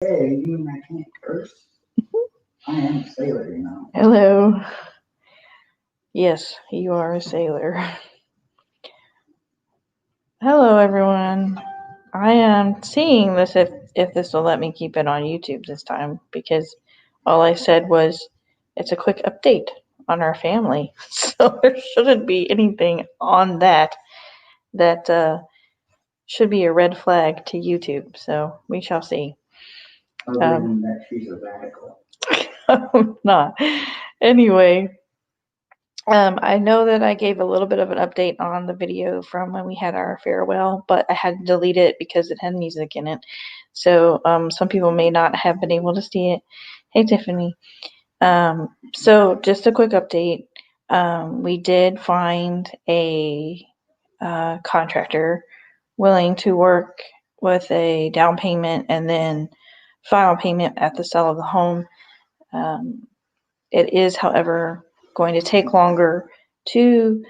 Hey, you mean I can't curse? I am a sailor, you know. Hello. Yes, you are a sailor. Hello, everyone. I am seeing this if this will let me keep it on YouTube this time because all I said was it's a quick update on our family. So there shouldn't be anything on that should be a red flag to YouTube. So we shall see. Other than that, she's a radical. I'm not. Anyway, I know that I gave a little bit of an update on the video from when we had our farewell, but I had to delete it because it had music in it. So some people may not have been able to see it. Hey, Tiffany. So just a quick update. We did find a contractor willing to work with a down payment and then final payment at the sale of the home. Um, it is, however, going to take longer to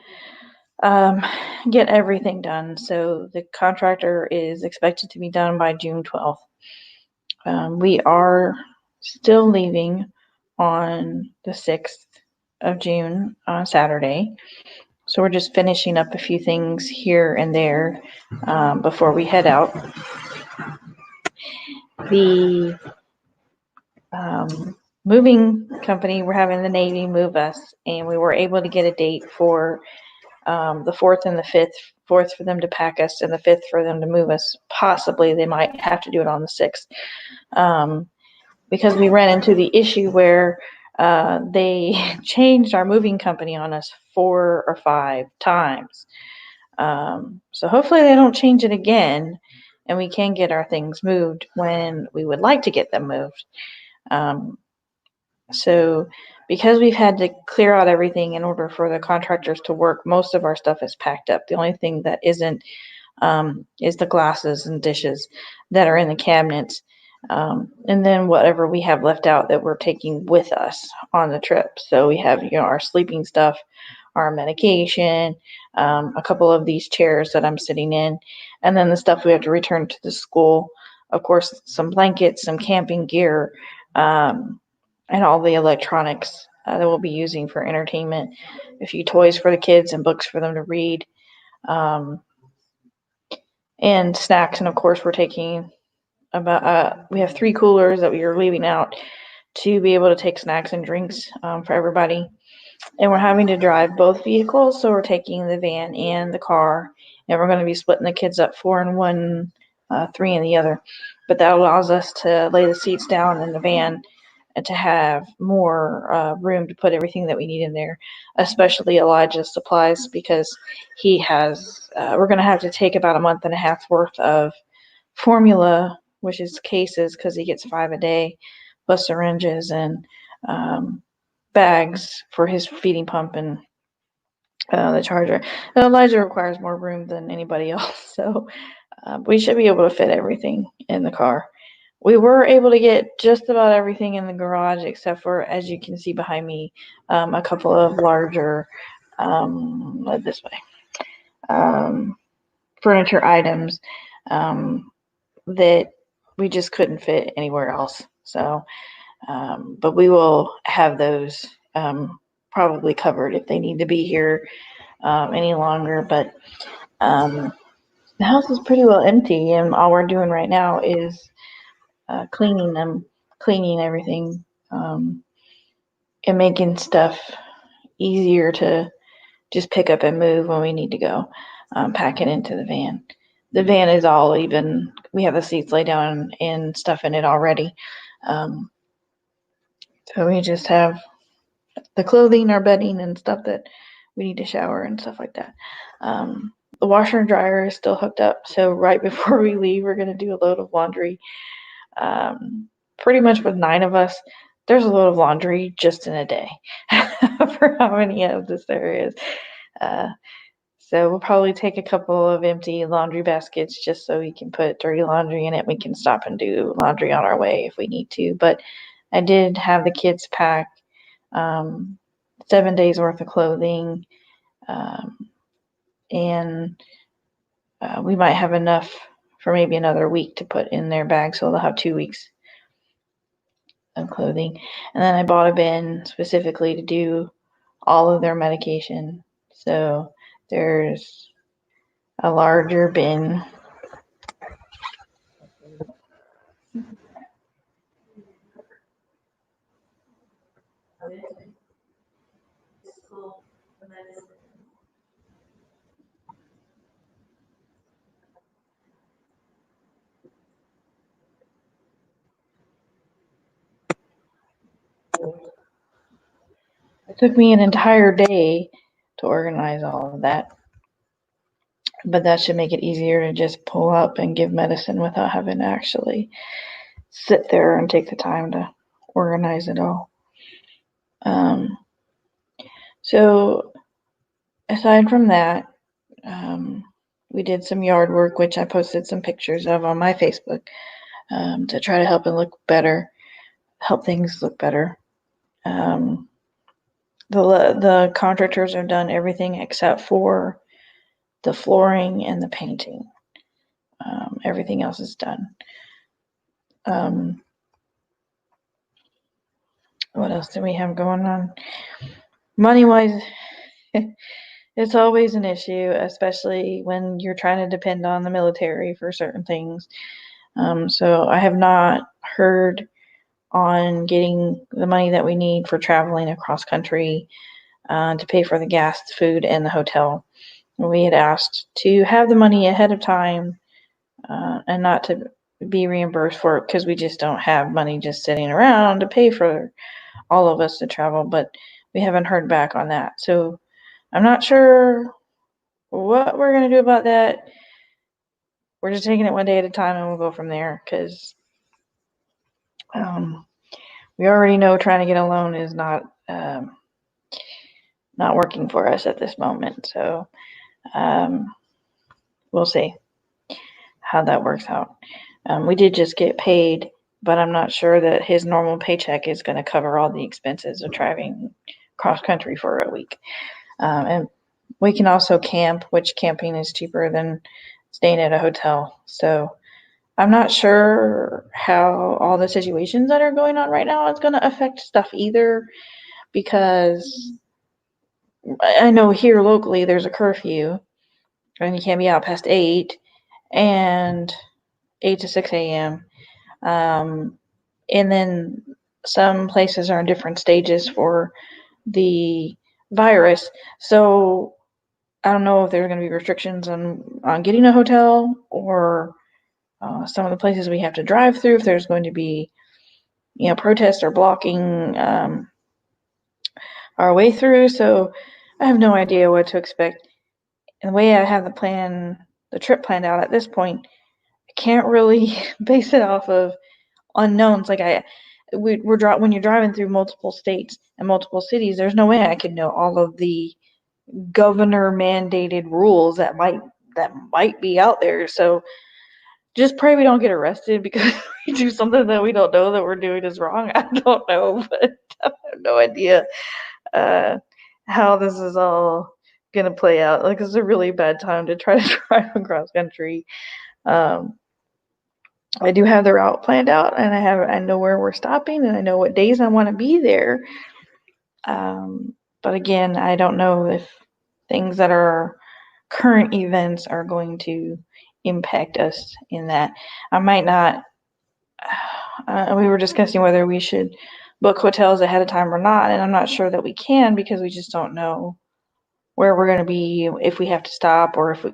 um, get everything done. So the contractor is expected to be done by June 12th. We are still leaving on the 6th of June on Saturday. So we're just finishing up a few things here and there before we head out. The moving company, we're having the Navy move us, and we were able to get a date for the 4th and the 5th. 4th for them to pack us, and the 5th for them to move us. Possibly they might have to do it on the 6th because we ran into the issue where they changed our moving company on us 4 or 5 times. So hopefully they don't change it again, and we can get our things moved when we would like to get them moved. So because we've had to clear out everything in order for the contractors to work, most of our stuff is packed up. The only thing that isn't is the glasses and dishes that are in the cabinets. And then whatever we have left out that we're taking with us on the trip. So we have, our sleeping stuff, our medication, a couple of these chairs that I'm sitting in, and then the stuff we have to return to the school. Of course, some blankets, some camping gear, and all the electronics that we'll be using for entertainment, a few toys for the kids and books for them to read, um, and snacks. And of course, we're taking we have 3 coolers that we are leaving out to be able to take snacks and drinks for everybody. And we're having to drive both vehicles, so we're taking the van and the car, and we're going to be splitting the kids up 4 in one, 3 in the other. But that allows us to lay the seats down in the van and to have more room to put everything that we need in there, especially Elijah's supplies, because he has, we're going to have to take about a month and a half worth of formula, which is cases, because he gets 5 a day, plus syringes and bags for his feeding pump and the charger. And Elijah requires more room than anybody else, so we should be able to fit everything in the car. We were able to get just about everything in the garage, except for, as you can see behind me, a couple of larger, this way, furniture items that we just couldn't fit anywhere else. So, but we will have those probably covered if they need to be here any longer. But the house is pretty well empty, and all we're doing right now is cleaning everything, and making stuff easier to just pick up and move when we need to go, pack it into the van. The van is all even, we have the seats laid down and stuff in it already. Um, so we just have the clothing, our bedding, and stuff that we need to shower and stuff like that. The washer and dryer is still hooked up, so right before we leave, we're going to do a load of laundry. Pretty much with 9 of us, there's a load of laundry just in a day for how many of this there is. Uh, so we'll probably take a couple of empty laundry baskets just so we can put dirty laundry in it. We can stop and do laundry on our way if we need to. But I did have the kids pack 7 days worth of clothing, and we might have enough for maybe another week to put in their bag, so they'll have 2 weeks of clothing. And then I bought a bin specifically to do all of their medication. So there's a larger bin. It took me an entire day to organize all of that. But that should make it easier to just pull up and give medicine without having to actually sit there and take the time to organize it all. So aside from that, we did some yard work, which I posted some pictures of on my Facebook to try to help it look better, help things look better. The contractors have done everything except for the flooring and the painting. Everything else is done. What else do we have going on? Money-wise, it's always an issue, especially when you're trying to depend on the military for certain things. So I have not heard on getting the money that we need for traveling across country to pay for the gas, the food, and the hotel. We had asked to have the money ahead of time and not to be reimbursed for it because we just don't have money just sitting around to pay for all of us to travel, but we haven't heard back on that. So I'm not sure what we're going to do about that. We're just taking it one day at a time and we'll go from there because we already know trying to get a loan is not working for us at this moment. So we'll see how that works out. We did just get paid, but I'm not sure that his normal paycheck is going to cover all the expenses of driving cross country for a week. And we can also camp, which camping is cheaper than staying at a hotel. So I'm not sure how all the situations that are going on right now is going to affect stuff either, because I know here locally there's a curfew and you can't be out past 8 and 8 to 6 a.m. And then some places are in different stages for the virus. So I don't know if there's going to be restrictions on getting a hotel or some of the places we have to drive through, if there's going to be, protests or blocking our way through. So I have no idea what to expect. And the way I have the trip planned out at this point, I can't really base it off of unknowns. Like when you're driving through multiple states and multiple cities, there's no way I could know all of the governor mandated rules that might be out there. So just pray we don't get arrested because we do something that we don't know that we're doing is wrong. I don't know, but I have no idea how this is all gonna play out. Like, it's a really bad time to try to drive across country. I do have the route planned out, and I know where we're stopping, and I know what days I want to be there. But again, I don't know if things that are current events are going to impact us in that. I might not. We were discussing whether we should book hotels ahead of time or not, and I'm not sure that we can because we just don't know where we're going to be, if we have to stop, or if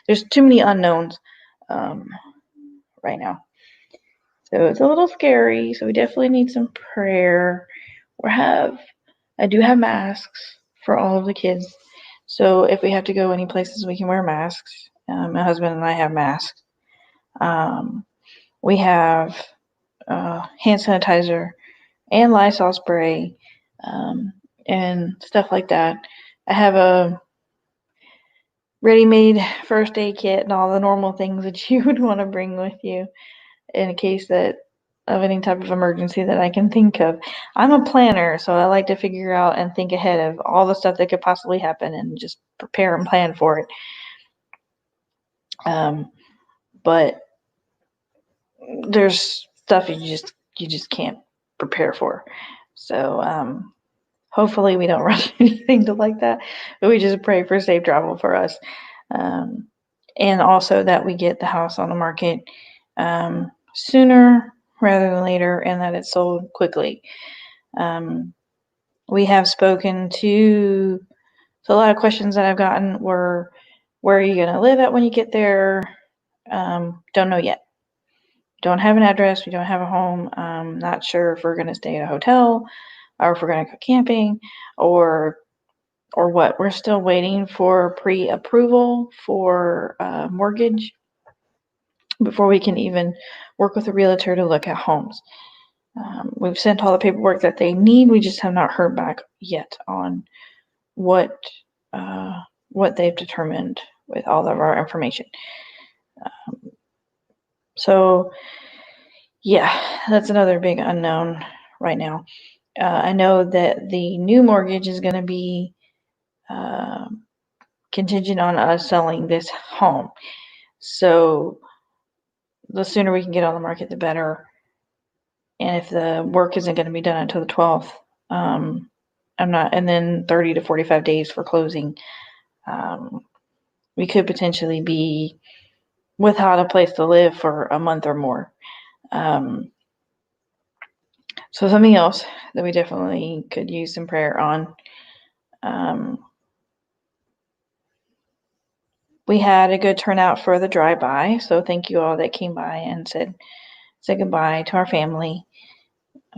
there's too many unknowns right now. So it's a little scary. So we definitely need some prayer. I do have masks for all of the kids. So if we have to go any places, we can wear masks. My husband and I have masks. We have hand sanitizer and Lysol spray and stuff like that. I have a ready-made first aid kit and all the normal things that you would want to bring with you in a case of any type of emergency that I can think of. I'm a planner, so I like to figure out and think ahead of all the stuff that could possibly happen and just prepare and plan for it. But there's stuff you just can't prepare for. So hopefully we don't run anything like that, but we just pray for safe travel for us. And also that we get the house on the market sooner rather than later, and that it's sold quickly. We have spoken to, so a lot of questions that I've gotten were, where are you going to live at when you get there? Don't know yet. Don't have an address. We don't have a home. Not sure if we're going to stay at a hotel or if we're going to go camping or what. We're still waiting for pre-approval for mortgage before we can even work with a realtor to look at homes. We've sent all the paperwork that they need. We just have not heard back yet on what they've determined with all of our information. So yeah, that's another big unknown right now. I know that the new mortgage is going to be contingent on us selling this home. So the sooner we can get on the market, the better. And if the work isn't going to be done until the 12th, and then 30 to 45 days for closing, we could potentially be without a place to live for a month or more. So something else that we definitely could use some prayer on. We had a good turnout for the drive-by, so thank you all that came by and said goodbye to our family.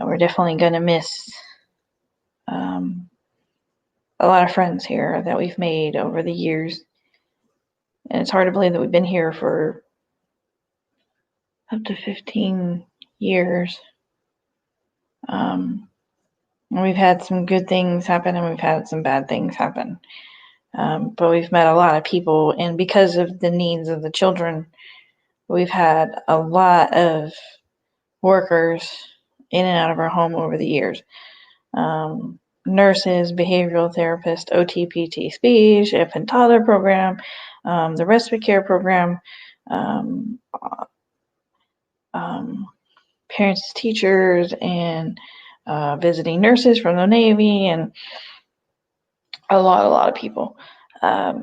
We're definitely going to miss a lot of friends here that we've made over the years. And it's hard to believe that we've been here for up to 15 years. We've had some good things happen and we've had some bad things happen. But we've met a lot of people, and because of the needs of the children, we've had a lot of workers in and out of our home over the years. Nurses, behavioral therapists, OT, PT, speech, infant toddler program, the respite care program, parents, teachers, and visiting nurses from the Navy, and a lot of people that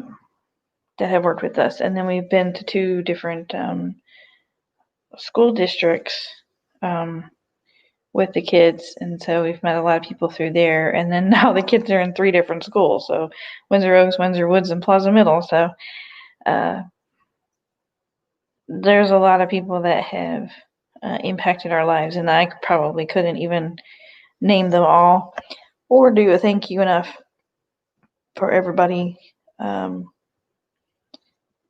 have worked with us. And then we've been to 2 different school districts with the kids, and so we've met a lot of people through there. And then now the kids are in 3 different schools, so Windsor Oaks, Windsor Woods, and Plaza Middle. So there's a lot of people that have impacted our lives, and I probably couldn't even name them all or do a thank you enough for everybody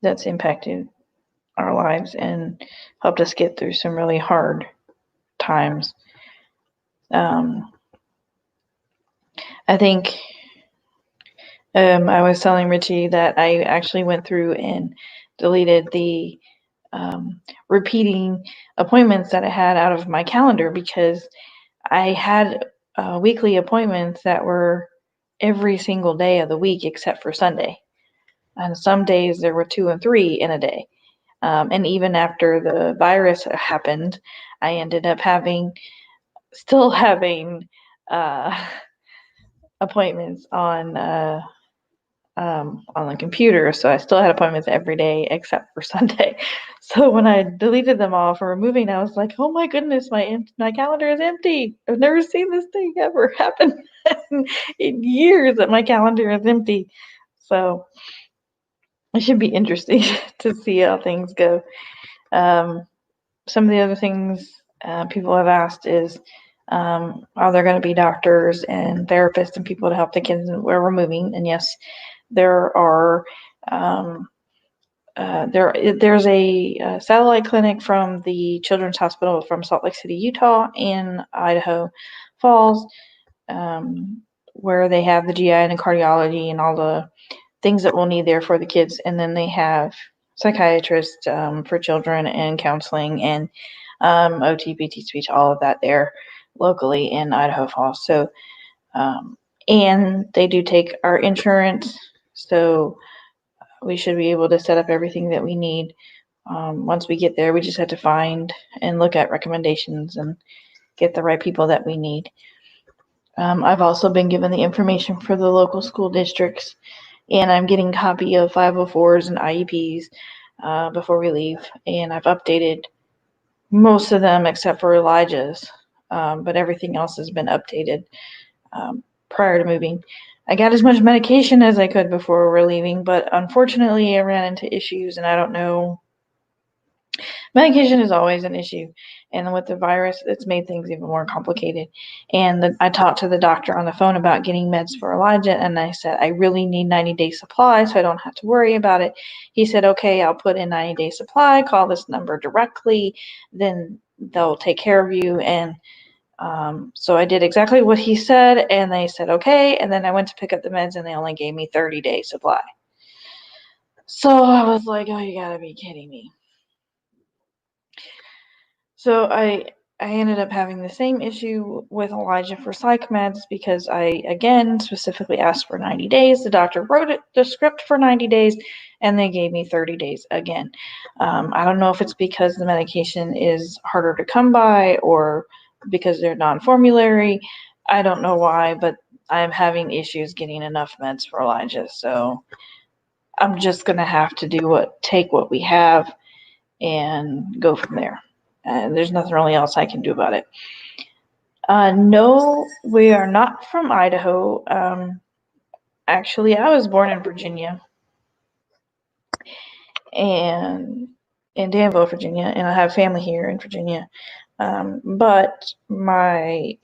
that's impacted our lives and helped us get through some really hard times. I think I was telling Richie that I actually went through and deleted the repeating appointments that I had out of my calendar, because I had weekly appointments that were every single day of the week except for Sunday. And some days there were 2 and 3 in a day. And even after the virus happened, I ended up still having appointments on the computer. So I still had appointments every day except for Sunday. So when I deleted them all for removing, I was like, oh my goodness, my calendar is empty. I've never seen this thing ever happen in years that my calendar is empty. So it should be interesting to see how things go. Some of the other things people have asked is, are there going to be doctors and therapists and people to help the kids where we're moving? And yes, there are. There's a satellite clinic from the Children's Hospital from Salt Lake City, Utah, and Idaho Falls, where they have the GI and the cardiology and all the things that we'll need there for the kids. And then they have psychiatrists for children and counseling and OT, PT, speech, all of that there locally in Idaho Falls. So, and they do take our insurance, so we should be able to set up everything that we need once we get there. We just have to find and look at recommendations and get the right people that we need. I've also been given the information for the local school districts, and I'm getting a copy of 504s and IEPs before we leave, and I've updated most of them except for Elijah's, but everything else has been updated prior to moving. I got as much medication as I could before we're leaving, but unfortunately I ran into issues, and I don't know. Medication is always an issue, and with the virus, it's made things even more complicated. And I talked to the doctor on the phone about getting meds for Elijah, and I said, I really need 90-day supply so I don't have to worry about it. He said, okay, I'll put in 90-day supply, call this number directly, then they'll take care of you. And so I did exactly what he said, and they said, okay, and then I went to pick up the meds, and they only gave me 30-day supply. So I was like, oh, you gotta be kidding me. So I ended up having the same issue with Elijah for psych meds because I, again, specifically asked for 90 days. The doctor wrote the script for 90 days, and they gave me 30 days again. I don't know if it's because the medication is harder to come by or because they're non-formulary. I don't know why, but I'm having issues getting enough meds for Elijah. So I'm just going to have to take what we have and go from there. And there's nothing really else I can do about it. No, we are not from Idaho. Actually, I was born in Virginia, and in Danville, Virginia, and I have family here in Virginia. But my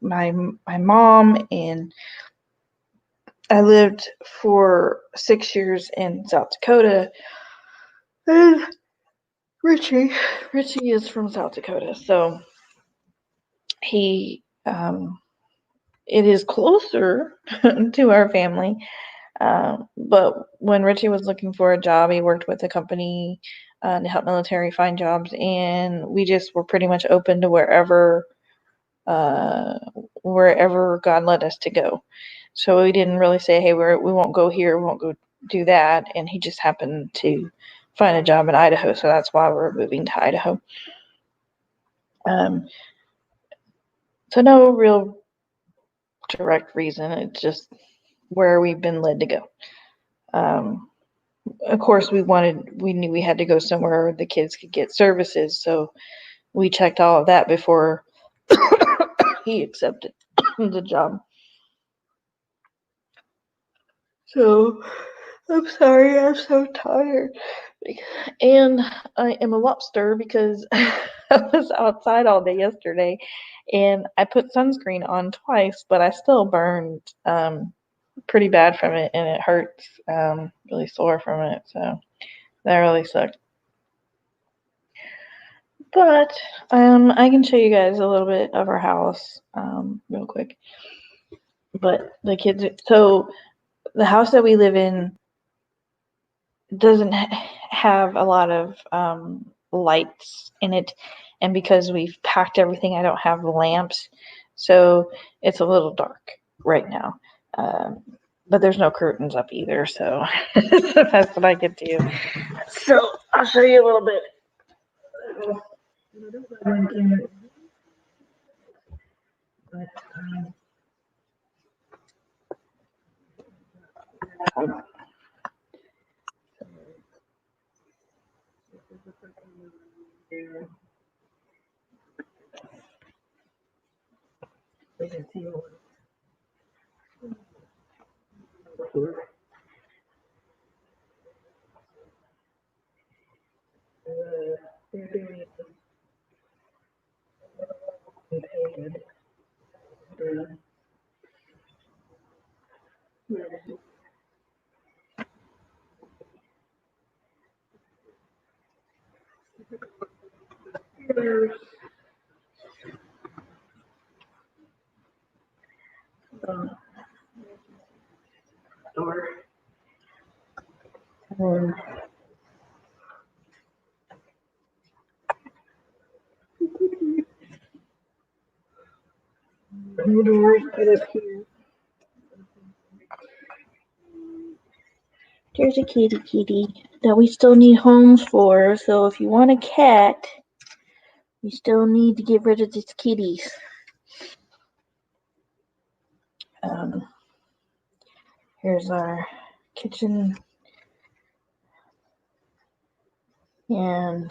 mom and I lived for 6 years in South Dakota. And Richie is from South Dakota, so he it is closer to our family. But when Richie was looking for a job, he worked with a company to help military find jobs, and we just were pretty much open to wherever God led us to go. So we didn't really say, hey, we won't go here, we won't go do that. And he just happened to find a job in Idaho, so that's why we're moving to Idaho. So no real direct reason. It's just where we've been led to go. Of course, we knew we had to go somewhere the kids could get services, so we checked all of that before he accepted the job. So I'm sorry, I'm so tired. And I am a lobster because I was outside all day yesterday, and I put sunscreen on twice, but I still burned pretty bad from it, and it hurts really sore from it. So that really sucked. But I can show you guys a little bit of our house real quick. But so the house that we live in doesn't have a lot of lights in it, and because we've packed everything, I don't have lamps, so it's a little dark right now. But there's no curtains up either, so that's what I could do. So I'll show you a little bit. We can see what they're doing. Door. The doors get up here. There's a kitty that we still need homes for. So if you want a cat, We still need to get rid of these kitties. Here's our kitchen. And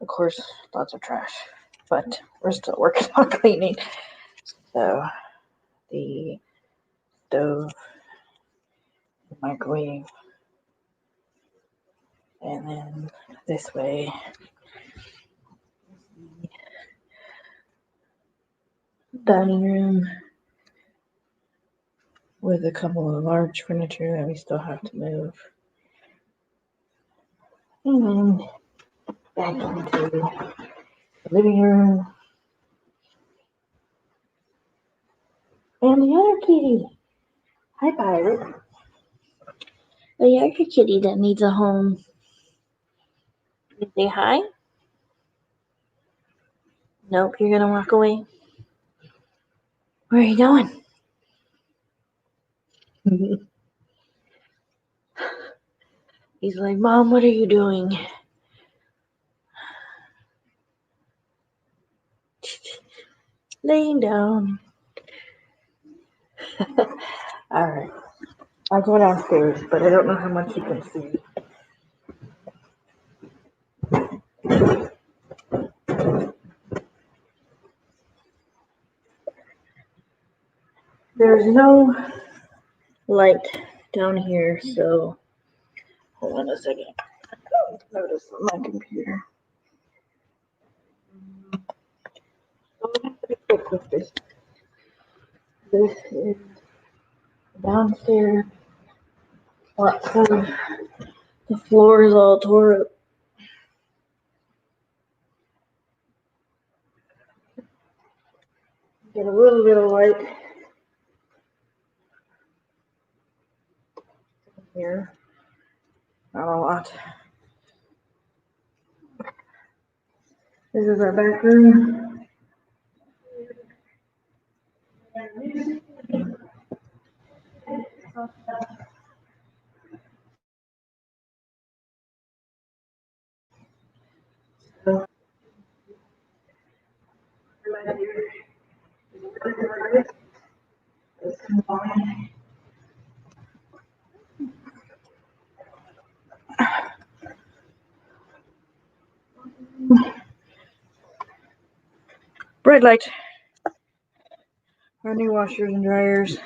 of course, lots of trash, but we're still working on cleaning. So the stove, the microwave, and then this way, dining room with a couple of large furniture that we still have to move. And then back into the living room. And the other kitty. Hi, Pirate. The other kitty that needs a home. You say hi? Nope, you're gonna walk away. Where are you going? He's like, Mom, what are you doing? Laying down. Alright. I'll go downstairs, but I don't know how much you can see. There's no light down here, so hold on a second. Notice on my computer. So I have to be quick with this. This is downstairs. Lots of the floor is all tore up. Get a little bit of light here. Not a lot. This is our back room. Bright light. Our new washers and dryers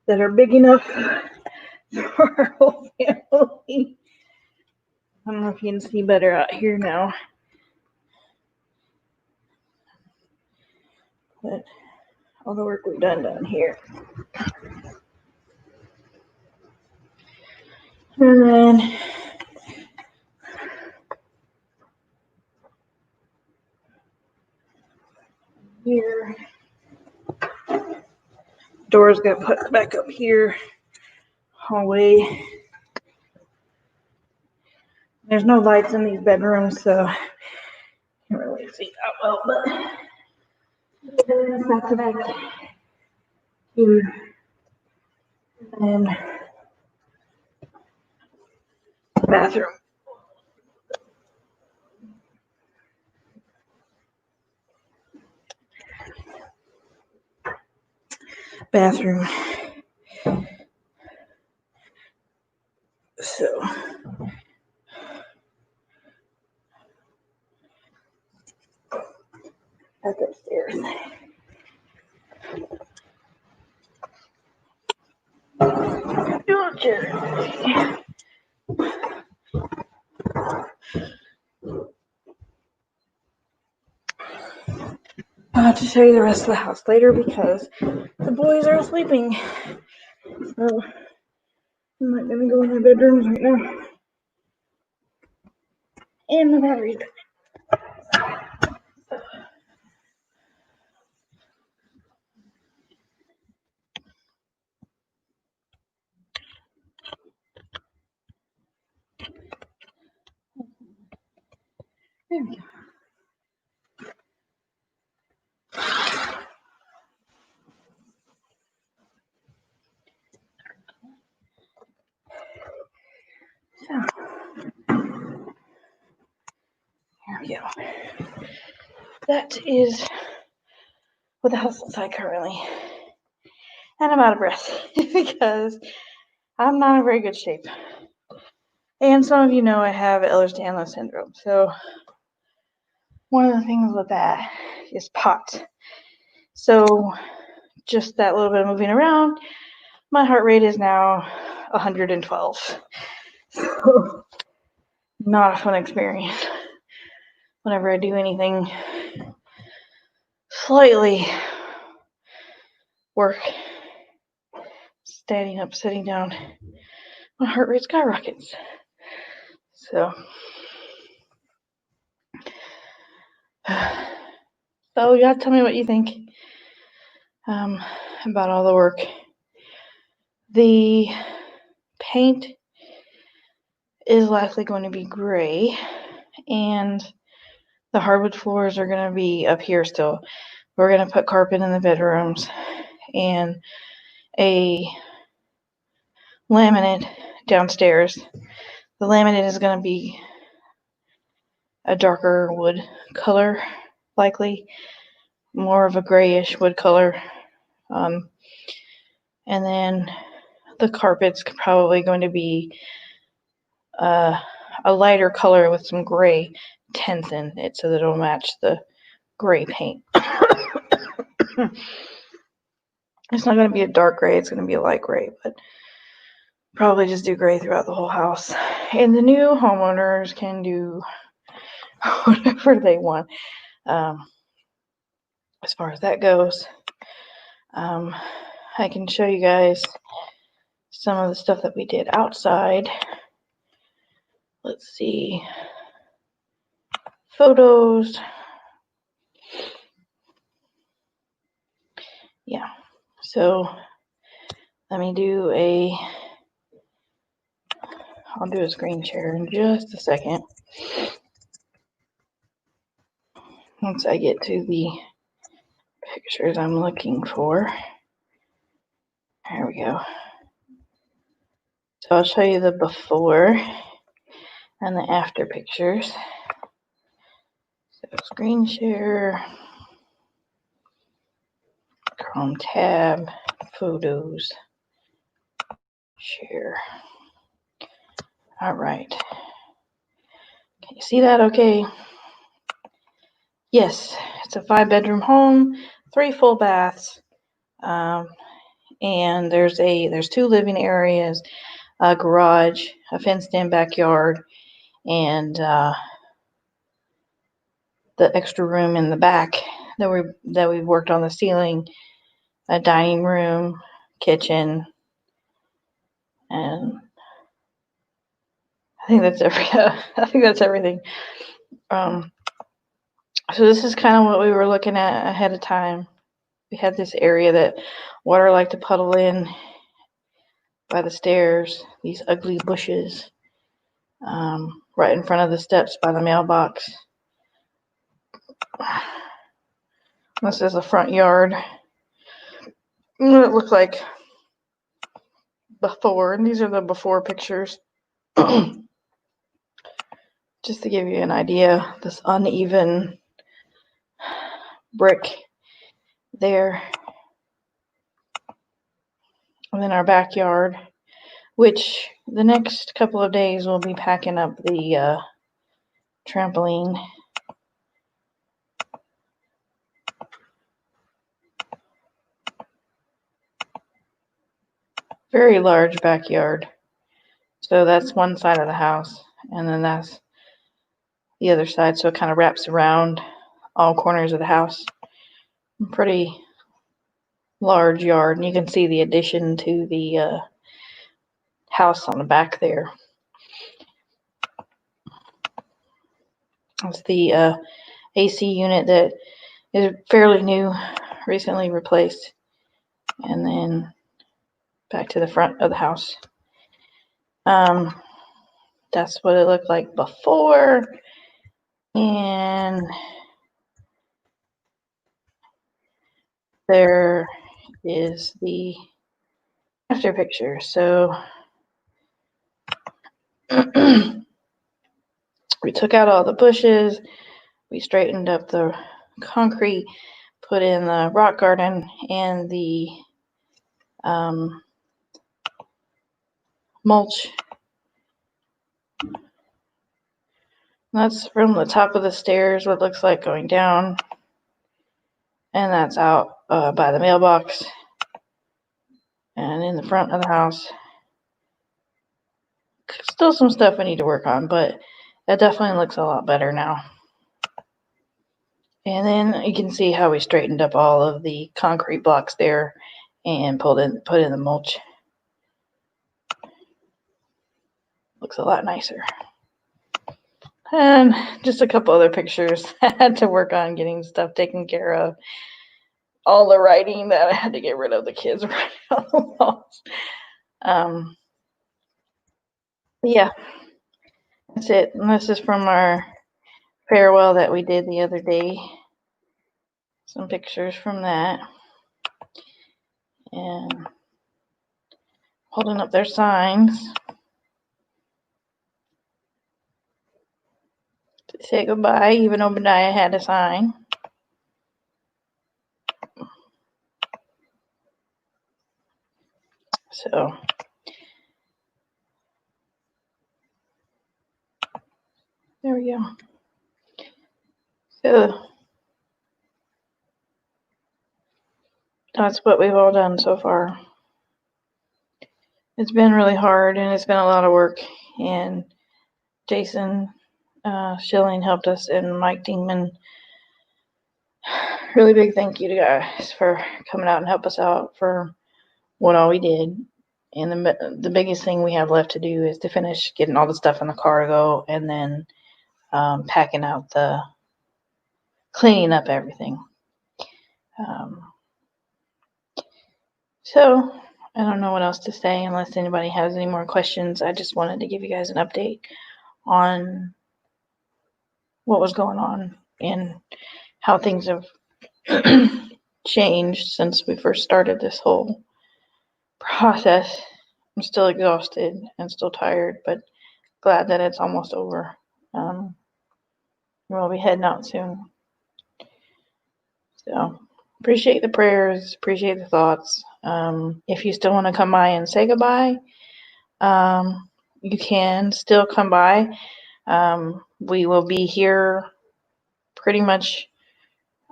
that are big enough for our whole family. I don't know if you can see better out here now. But all the work we've done down here. And then here, doors got put back up here, hallway. There's no lights in these bedrooms, so I can't really see that well, but back to back here. And bathroom. Bathroom. So back upstairs. Gotcha. I'll have to show you the rest of the house later because the boys are sleeping. So I'm not gonna go in their bedrooms right now. And the battery's back. There we go. So, here we go. that is what the house looks like currently. And I'm out of breath because I'm not in very good shape. And some of you know I have Ehlers-Danlos syndrome. So one of the things with that is POTS. So just that little bit of moving around, my heart rate is now 112. So not a fun experience whenever I do anything slightly work, standing up, sitting down, my heart rate skyrockets. So you gotta tell me what you think about all the work. The paint is likely going to be gray, and the hardwood floors are going to be up here still. We're going to put carpet in the bedrooms and a laminate downstairs. The laminate is going to be a darker wood color, likely more of a grayish wood color. And then the carpet's probably going to be a lighter color with some gray tints in it so that it'll match the gray paint. It's not going to be a dark gray, it's going to be a light gray, but probably just do gray throughout the whole house. And the new homeowners can do whatever they want as far as that goes. I can show you guys some of the stuff that we did outside. Let's see. Photos. Yeah. So let me do I'll do a screen share in just a second. Once I get to the pictures I'm looking for. There we go. So I'll show you the before and the after pictures. So screen share, Chrome tab, photos, share. All right. Can you see that okay? Yes, it's a 5-bedroom home, 3 full baths. And there's 2 living areas, a garage, a fenced-in backyard, and the extra room in the back that we've worked on the ceiling, a dining room, kitchen, and I think that's everything. So this is kind of what we were looking at ahead of time. We had this area that water liked to puddle in by the stairs, these ugly bushes, right in front of the steps by the mailbox. This is the front yard. What it looked like before, and these are the before pictures. Just to give you an idea, this uneven brick there. And then our backyard, which the next couple of days we'll be packing up the trampoline. Very large backyard. So that's one side of the house, and then that's the other side. So it kind of wraps around all corners of the house. Pretty large yard, and you can see the addition to the house on the back there. It's the AC unit that is fairly new, recently replaced. And then back to the front of the house. That's what it looked like before. And there is the after picture. So we took out all the bushes. We straightened up the concrete put in the rock garden and the mulch. That's from the top of the stairs, what it looks like going down. And that's out by the mailbox and in the front of the house. Still some stuff we need to work on, but that definitely looks a lot better now. And then you can see how we straightened up all of the concrete blocks there and put in the mulch. Looks a lot nicer. And just a couple other pictures. I had to work on getting stuff taken care of. All the writing that I had to get rid of, the kids writing on the walls. Yeah, that's it. And this is from our farewell that we did the other day. Some pictures from that. And holding up their signs to say goodbye, even Obadiah had a sign. So there we go. So that's what we've all done so far. It's been really hard and it's been a lot of work. And Jason Schilling helped us, and Mike Dingman. Really big thank you to guys for coming out and help us out for what all we did. And the biggest thing we have left to do is to finish getting all the stuff in the cargo and then packing out cleaning up everything. So I don't know what else to say unless anybody has any more questions. I just wanted to give you guys an update on what was going on and how things have changed since we first started this whole process. I'm still exhausted and still tired, but glad that it's almost over. We'll be heading out soon. So appreciate the prayers, appreciate the thoughts. If you still want to come by and say goodbye, you can still come by. We will be here pretty much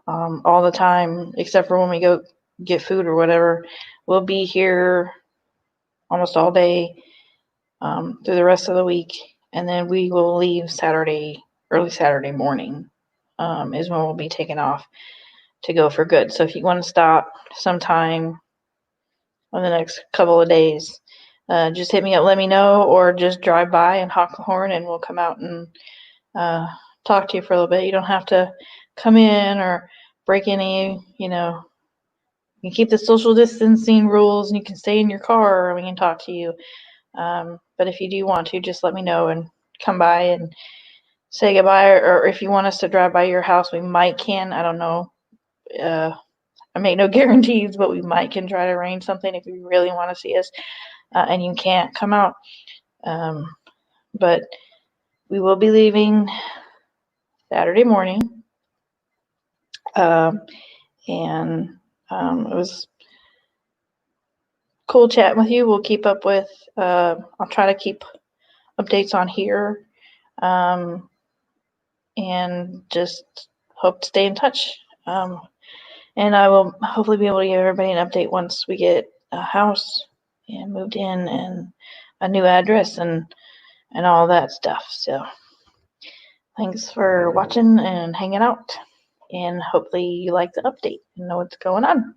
all the time, except for when we go get food or whatever. We'll be here almost all day through the rest of the week, and then we will leave early Saturday morning is when we'll be taking off to go for good. So if you want to stop sometime in the next couple of days, just hit me up, let me know, or just drive by and honk the horn and we'll come out and talk to you for a little bit. You don't have to come in or break any, you can keep the social distancing rules and you can stay in your car or we can talk to you. But if you do want to, just let me know and come by and say goodbye. Or if you want us to drive by your house, we might can. I don't know. I make no guarantees, but we might can try to arrange something if you really want to see us and you can't come out. But we will be leaving Saturday morning. And it was cool chatting with you. We'll keep up with, I'll try to keep updates on here. And just hope to stay in touch. And I will hopefully be able to give everybody an update once we get a house and moved in and a new address and all that stuff. So thanks for watching and hanging out. And hopefully you like the update and know what's going on.